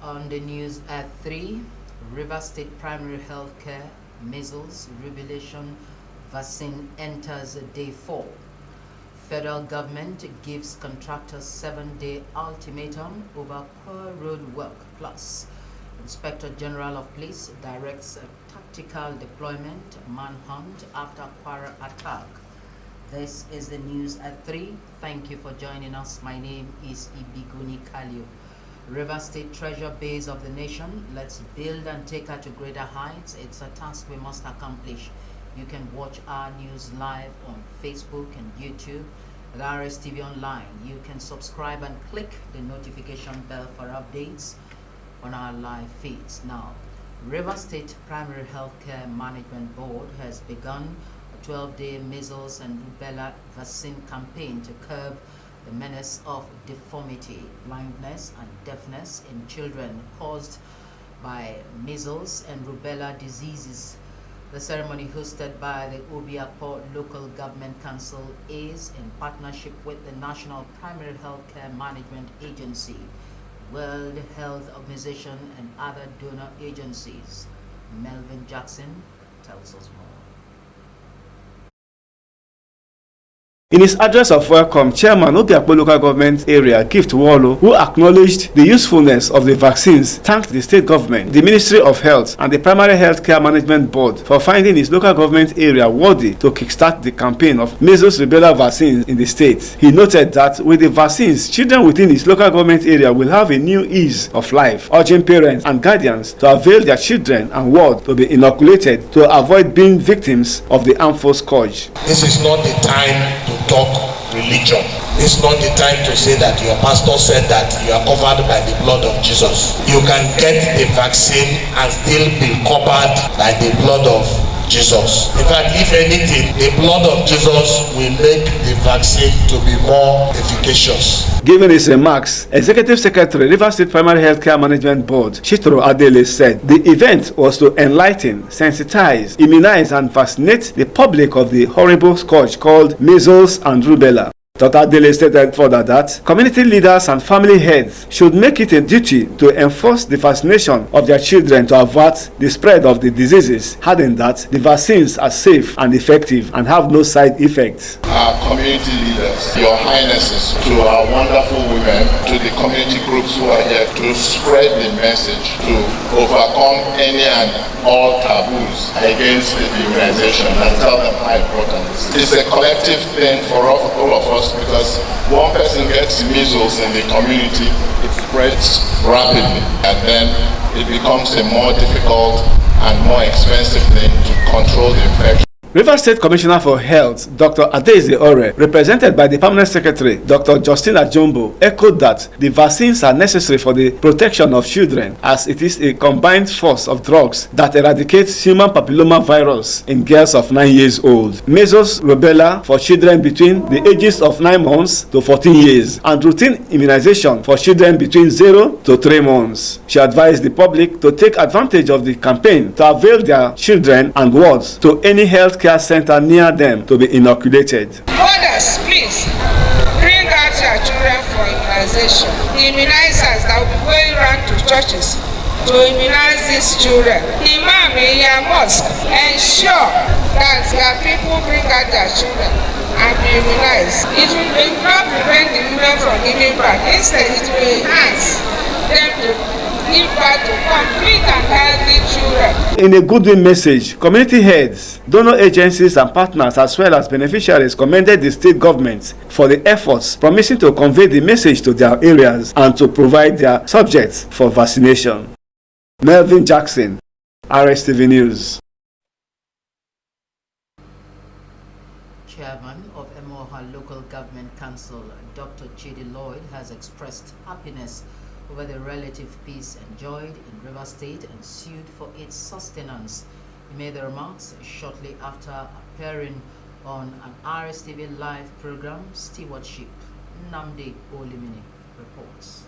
On the news at 3, River State Primary Healthcare Measles Rubellation Vaccine enters day 4. Federal government gives contractors 7-day ultimatum over poor road work. Plus, Inspector General of Police directs a tactical deployment manhunt after Kwara attack. This is the news at 3. Thank you for joining us. My name is Ibiguni Kalio. River State treasure base of the nation. Let's build and take her to greater heights. It's a task we must accomplish. You can watch our news live on Facebook and YouTube at Rstv Online. You can subscribe and click the notification bell for updates on our live feeds. Now, River State Primary Healthcare Management Board has begun a 12-day measles and rubella vaccine campaign to curb the menace of deformity, blindness, and deafness in children caused by measles and rubella diseases. The ceremony, hosted by the Obiakpo Local Government Council, is in partnership with the National Primary Healthcare Management Agency, World Health Organization, and other donor agencies. Melvin Jackson tells us more. In his address of welcome, Chairman Obiakpo Local Government Area Gift Wallo, who acknowledged the usefulness of the vaccines, thanked the state government, the Ministry of Health, and the Primary Healthcare Management Board for finding his local government area worthy to kickstart the campaign of measles rubella vaccines in the state. He noted that with the vaccines, children within his local government area will have a new ease of life, urging parents and guardians to avail their children and ward to be inoculated to avoid being victims of the harmful scourge. This is not the time to talk religion. It's not the time to say that your pastor said that you are covered by the blood of Jesus. You can get the vaccine and still be covered by the blood of Jesus. In fact, if anything, the blood of Jesus will make the vaccine to be more efficacious. Giving his remarks, Executive Secretary, River State Primary Healthcare Management Board, Chitro Adele, said the event was to enlighten, sensitize, immunize, and vaccinate the public of the horrible scourge called measles and rubella. Dr. Adele stated further that community leaders and family heads should make it a duty to enforce the vaccination of their children to avert the spread of the diseases, adding that the vaccines are safe and effective and have no side effects. Our community leaders, your highnesses, to our wonderful women, to the community groups who are here to spread the message, to overcome any and all taboos against the immunization and tell them how important it is. It's a collective thing for all of us, because one person gets measles in the community, it spreads rapidly, and then it becomes a more difficult and more expensive thing to control the infection. River State Commissioner for Health, Dr. Adeze Ore, represented by the Permanent Secretary, Dr. Justina Jumbo, echoed that the vaccines are necessary for the protection of children, as it is a combined force of drugs that eradicates human papilloma virus in girls of 9 years old, measles rubella for children between the ages of 9 months to 14 years, and routine immunization for children between 0 to 3 months. She advised the public to take advantage of the campaign to avail their children and wards to any healthcare center near them to be inoculated. Mothers, please bring out your children for immunization. The immunizers that will be going around to churches to immunize these children. Imam in your mosque, ensure that your people bring out their children and be immunized. It will not prevent the women from giving birth. Instead, it will enhance them to give birth to complete and healthy children. In a goodwill message, community heads, donor agencies and partners as well as beneficiaries commended the state government for the efforts, promising to convey the message to their areas and to provide their subjects for vaccination. Melvin Jackson, Rstv News. Chairman of Emoha Local Government Council, Dr. Chidi Lloyd, has expressed happiness over the relative peace enjoyed in River State and sued for its sustenance. He made the remarks shortly after appearing on an Rstv live program, Stewardship. Namde Olimini reports.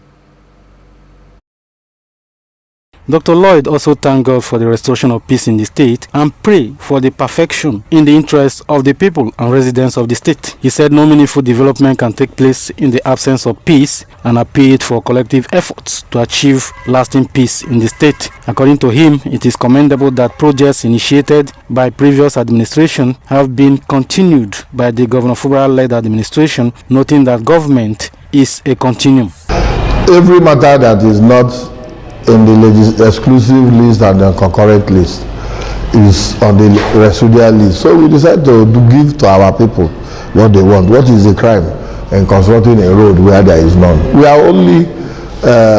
Dr. Lloyd also thanked God for the restoration of peace in the state and prayed for the perfection in the interest of the people and residents of the state. He said no meaningful development can take place in the absence of peace and appealed for collective efforts to achieve lasting peace in the state. According to him, it is commendable that projects initiated by previous administration have been continued by the Governor Fubara-led administration, noting that government is a continuum. Every matter that is not in the exclusive list and the concurrent list is on the residual list. So we decided to give to our people what they want. What is the crime in constructing a road where there is none? We are only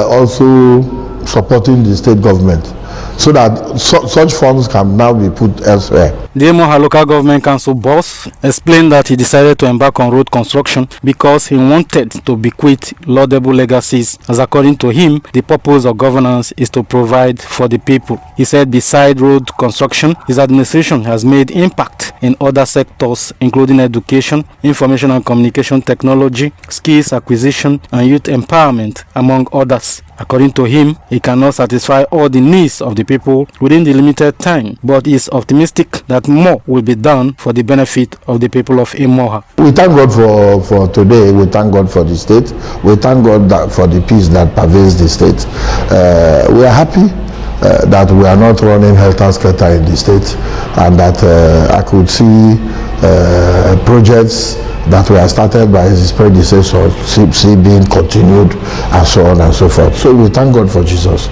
also supporting the state government so that such funds can now be put elsewhere. The Emoha Local Government Council boss explained that he decided to embark on road construction because he wanted to bequeath laudable legacies, as according to him, the purpose of governance is to provide for the people. He said beside road construction, his administration has made impact in other sectors, including education, information and communication technology, skills acquisition, and youth empowerment, among others. According to him, he cannot satisfy all the needs of the people within the limited time, but is optimistic that more will be done for the benefit of the people of Emoha. We thank God for today. We thank God for the state. We thank God for the peace that pervades the state. We are happy that we are not running helter-skelter in the state, and that I could see projects that were started by his predecessor being continued, and so on and so forth. So we thank God for Jesus.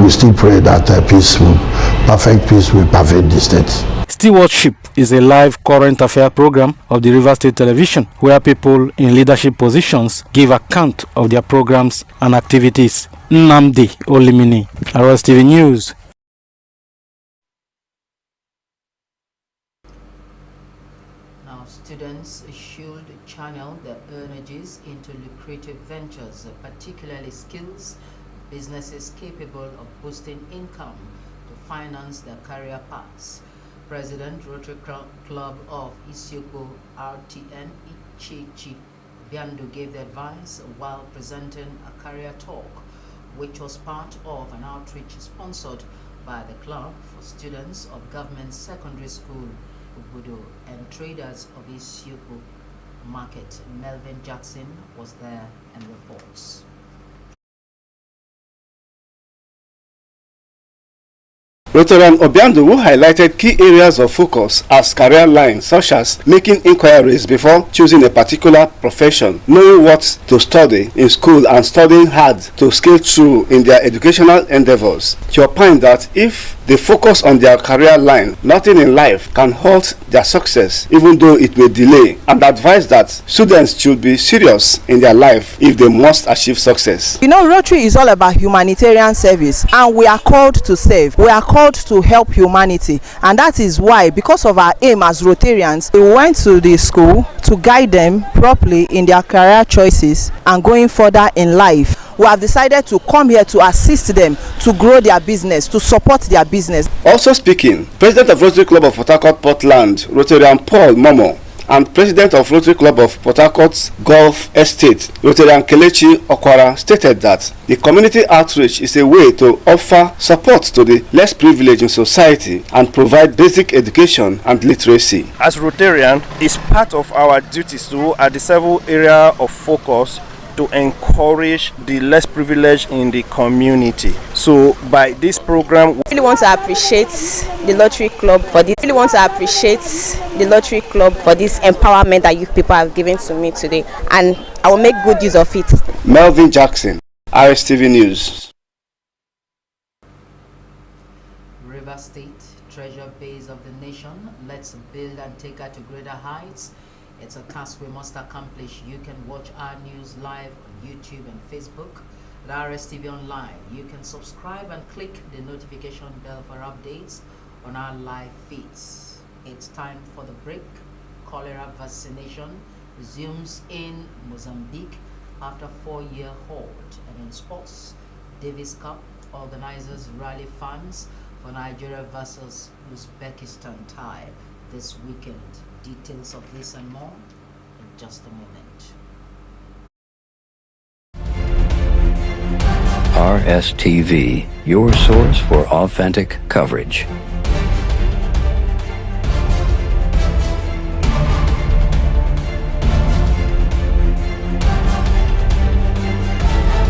We still pray that perfect peace will pervade the state. Stewardship is a live current affair program of the River State Television where people in leadership positions give account of their programs and activities. Nnamdi Olimini, Rstv News. Now, students should channel their energies into lucrative ventures, particularly skills, businesses capable of boosting income to finance their career paths. President Rotary Club of Isiokpo RTN Ichichi Biando gave the advice while presenting a career talk, which was part of an outreach sponsored by the club for students of Government Secondary School Ubudo and traders of Isiokpo Market. Melvin Jackson was there and reports. Rotarian Obiando, who highlighted key areas of focus as career lines, such as making inquiries before choosing a particular profession, knowing what to study in school and studying hard to scale through in their educational endeavors. He opined that if they focus on their career line, nothing in life can halt their success, even though it may delay, and advised that students should be serious in their life if they must achieve success. You know, Rotary is all about humanitarian service, and we are called to serve. We are called to help humanity, and that is why, because of our aim as Rotarians, we went to the school to guide them properly in their career choices and going further in life. We have decided to come here to assist them to grow their business, to support their business. Also speaking, President of Rotary Club of Port Harcourt Portland, Rotarian Paul Momo, and President of Rotary Club of Port Harcourt Gulf Estate, Rotarian Kelechi Okwara, stated that the community outreach is a way to offer support to the less privileged in society and provide basic education and literacy. As Rotarian, it's part of our duties to, at the several area of focus, to encourage the less privileged in the community. So by this program, I really want to appreciate the Lottery Club for this. Empowerment that you people have given to me today, and I will make good use of it. Melvin Jackson, Rstv News. River State, treasure base of the nation. Let's build and take her to greater heights. It's a task we must accomplish. You can watch our news live on YouTube and Facebook at Rstv Online. You can subscribe and click the notification bell for updates on our live feeds. It's time for the break. Cholera vaccination resumes in Mozambique after 4-year halt. And in sports, Davis Cup organizers rally funds for Nigeria versus Uzbekistan tie this weekend. Details of this and more in just a moment. Rstv, your source for authentic coverage.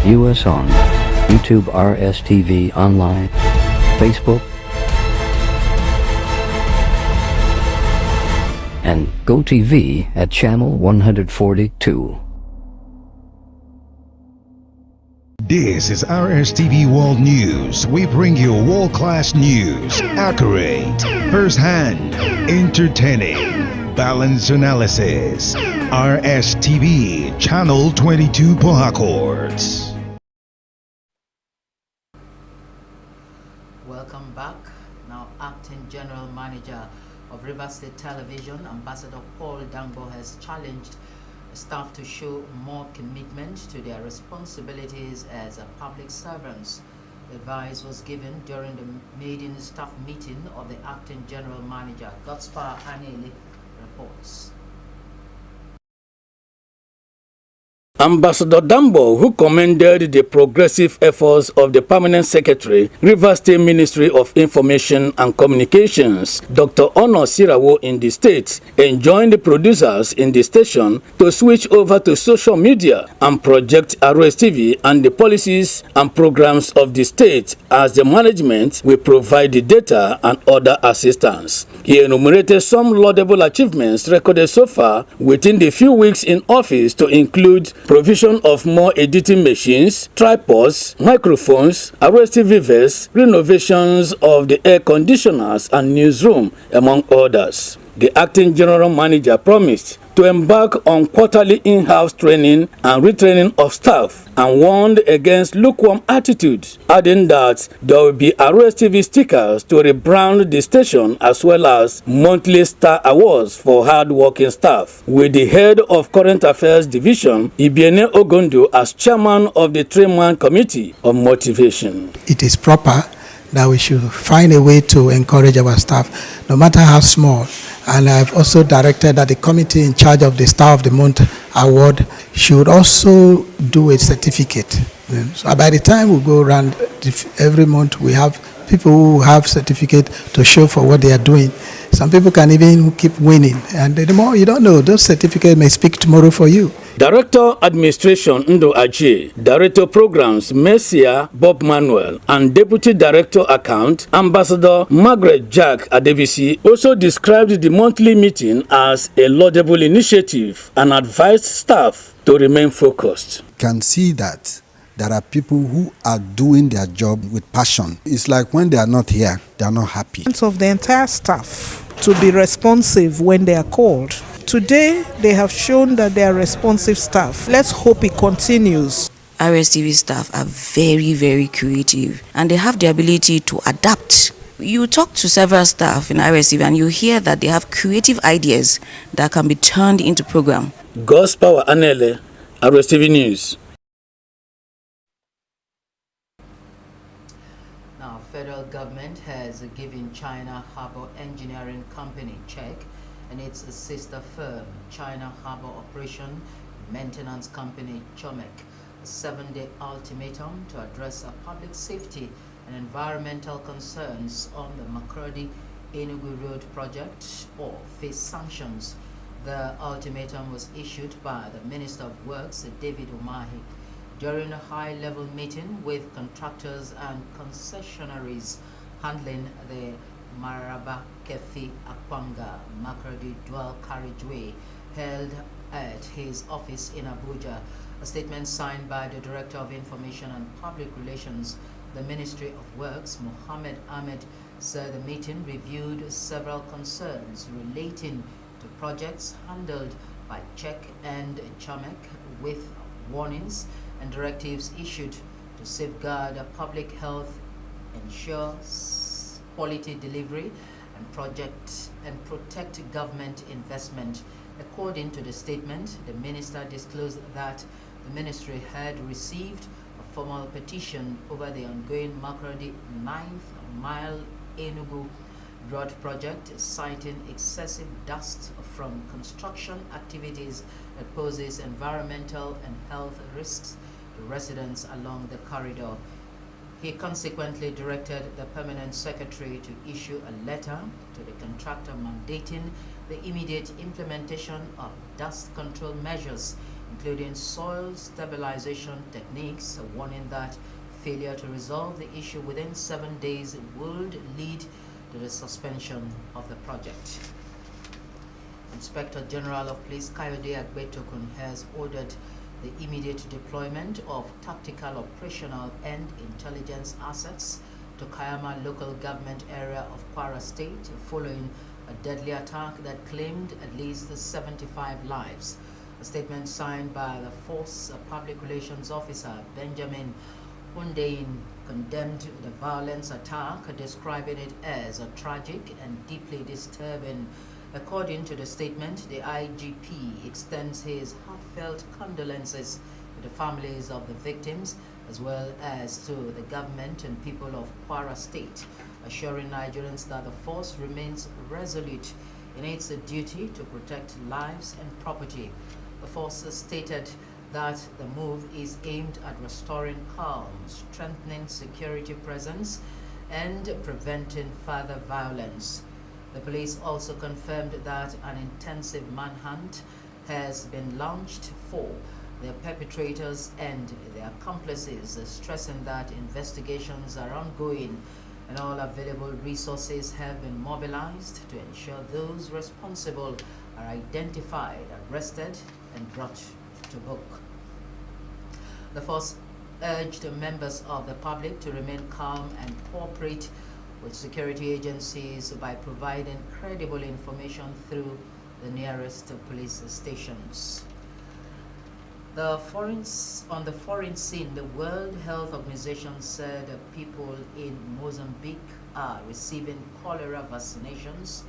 View us on YouTube Rstv Online, Facebook, and GoTV at channel 142. This is Rstv World News. We bring you world-class news, accurate, first-hand, entertaining, balanced analysis. Rstv, channel 22 Port Harcourt. Welcome back. Now, Acting General Manager of Rivers State Television, Ambassador Paul Dangbo, has challenged staff to show more commitment to their responsibilities as public servants. The advice was given during the maiden staff meeting of the Acting General Manager. Godspar Anele reports. Ambassador Dambo, who commended the progressive efforts of the Permanent Secretary, Rivers State Ministry of Information and Communications, Dr. Ono Sirawo in the state, enjoined the producers in the station to switch over to social media and project Rstv and the policies and programs of the state, as the management will provide the data and other assistance. He enumerated some laudable achievements recorded so far within the few weeks in office, to include provision of more editing machines, tripods, microphones, Rstv viewers, renovations of the air conditioners and newsroom, among others. The Acting General Manager promised to embark on quarterly in-house training and retraining of staff, and warned against lukewarm attitudes, adding that there will be Rstv stickers to rebrand the station, as well as monthly star awards for hard-working staff, with the head of Current Affairs Division, Ibiene Ogondo, as chairman of the 3-man committee on motivation. It is proper that we should find a way to encourage our staff, no matter how small. And I've also directed that the committee in charge of the Star of the Month award should also do a certificate. So by the time we go around every month, we have people who have certificate to show for what they are doing. Some people can even keep winning, and the more you don't know, those certificates may speak tomorrow for you. Director Administration Ndo Aje, Director Programs Messia Bob Manuel, and Deputy Director Account Ambassador Margaret Jack Adebisi also described the monthly meeting as a laudable initiative and advised staff to remain focused. Can see that there are people who are doing their job with passion. It's like when they are not here, they are not happy. Of the entire staff to be responsive when they are called. Today, they have shown that they are responsive staff. Let's hope it continues. Rstv staff are very, very creative, and they have the ability to adapt. You talk to several staff in Rstv and you hear that they have creative ideas that can be turned into program. Godspar Anele, Rstv News. Now, federal government has given China Harbour Engineering Company check and its sister firm, China Harbour Operation Maintenance Company, CHOMEC, a 7-day ultimatum to address public safety and environmental concerns on the Makurdi-Enugu Road project or face sanctions. The ultimatum was issued by the Minister of Works, David Umahi, during a high-level meeting with contractors and concessionaries handling the Maraba Kefi Akwanga Makurdi Dual Carriageway, held at his office in Abuja. A statement signed by the Director of Information and Public Relations, the Ministry of Works, Mohammed Ahmed, said the meeting reviewed several concerns relating to projects handled by CHEC and CHOMEC, with warnings and directives issued to safeguard public health, ensure quality delivery, and protect government investment. According to the statement, the minister disclosed that the ministry had received a formal petition over the ongoing Makurdi 9th Mile Enugu Road project, citing excessive dust from construction activities that poses environmental and health risks to residents along the corridor. He consequently directed the permanent secretary to issue a letter to the contractor mandating the immediate implementation of dust control measures, including soil stabilization techniques, warning that failure to resolve the issue within 7 days would lead to the suspension of the project. Inspector General of Police Kayode Agbetokun has ordered the immediate deployment of tactical, operational and intelligence assets to Kayama local government area of Kwara State following a deadly attack that claimed at least 75 lives. A statement signed by the Force Public Relations Officer Benjamin Hundein condemned the violence attack, describing it as a tragic and deeply disturbing. According to the statement, the IGP extends his heartfelt condolences to the families of the victims as well as to the government and people of Kwara State, assuring Nigerians that the force remains resolute in its duty to protect lives and property. The force stated that the move is aimed at restoring calm, strengthening security presence, and preventing further violence. The police also confirmed that an intensive manhunt has been launched for the perpetrators and their accomplices, stressing that investigations are ongoing and all available resources have been mobilized to ensure those responsible are identified, arrested, and brought to book. The force urged members of the public to remain calm and cooperate with security agencies by providing credible information through the nearest police stations. On the foreign scene, the World Health Organization said people in Mozambique are receiving cholera vaccinations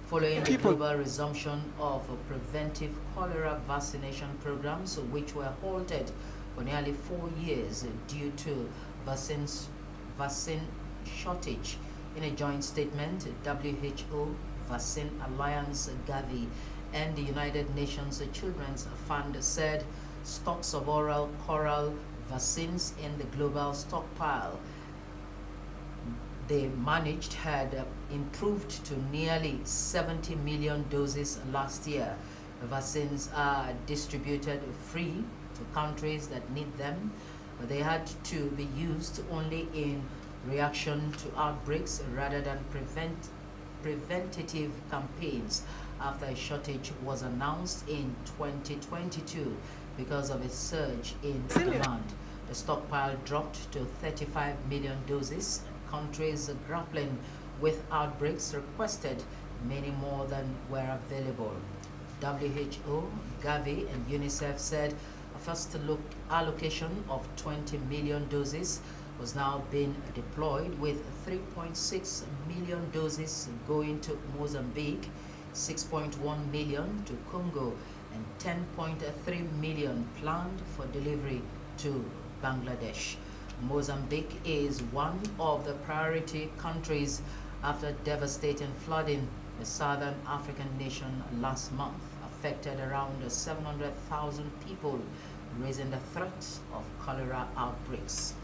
following the global resumption of preventive cholera vaccination programs, which were halted for nearly 4 years due to vaccine shortage. In a joint statement, WHO, Vaccine Alliance, Gavi, and the United Nations Children's Fund said stocks of oral vaccines in the global stockpile they managed had improved to nearly 70 million doses last year. The vaccines are distributed free to countries that need them, but they had to be used only in reaction to outbreaks rather than preventative campaigns after a shortage was announced in 2022 because of a surge in demand. The stockpile dropped to 35 million doses. Countries grappling with outbreaks requested many more than were available. WHO, Gavi, and UNICEF said a first allocation of 20 million doses was now being deployed, with 3.6 million doses going to Mozambique, 6.1 million to Congo, and 10.3 million planned for delivery to Bangladesh. Mozambique is one of the priority countries after devastating flooding in the southern African nation last month affected around 700,000 people, raising the threat of cholera outbreaks.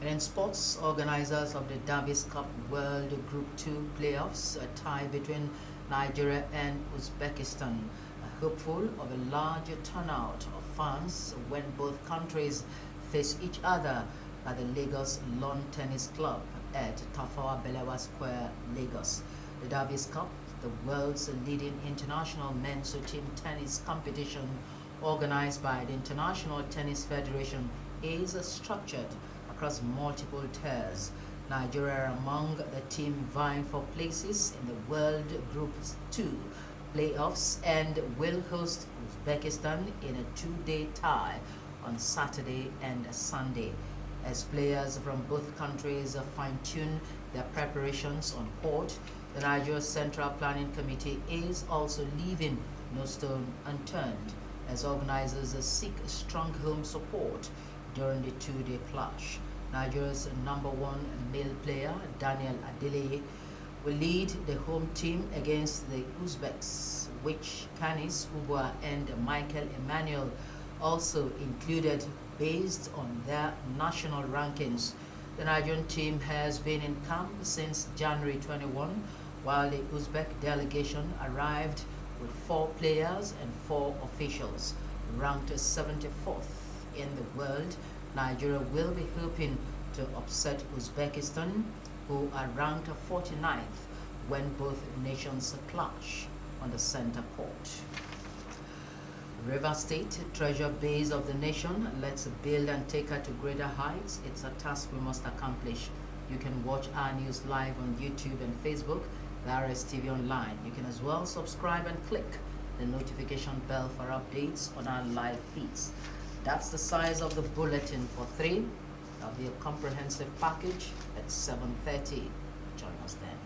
And in sports, organizers of the Davis Cup World Group 2 playoffs, a tie between Nigeria and Uzbekistan, are hopeful of a larger turnout of fans when both countries face each other at the Lagos Lawn Tennis Club at Tafawa Balewa Square, Lagos. The Davis Cup, the world's leading international men's team tennis competition organized by the International Tennis Federation, is structured across multiple tiers. Nigeria are among the team vying for places in the World Group 2 playoffs and will host Uzbekistan in a 2-day tie on Saturday and Sunday. As players from both countries fine-tune their preparations on court, the Nigeria Central Planning Committee is also leaving no stone unturned as organizers seek strong home support during the 2-day clash. Nigeria's #1 male player, Daniel Adeleye, will lead the home team against the Uzbeks, which Kanis Ubwa and Michael Emmanuel also included based on their national rankings. The Nigerian team has been in camp since January 21, while the Uzbek delegation arrived with 4 players and 4 officials. Ranked 74th in the world, Nigeria will be hoping to upset Uzbekistan, who are ranked 49th when both nations clash on the center court. River State, treasure base of the nation, let's build and take her to greater heights. It's a task we must accomplish. You can watch our news live on YouTube and Facebook, the Rstv Online. You can as well subscribe and click the notification bell for updates on our live feeds. That's the size of the bulletin for 3. That'll be a comprehensive package at 7:30. Join us then.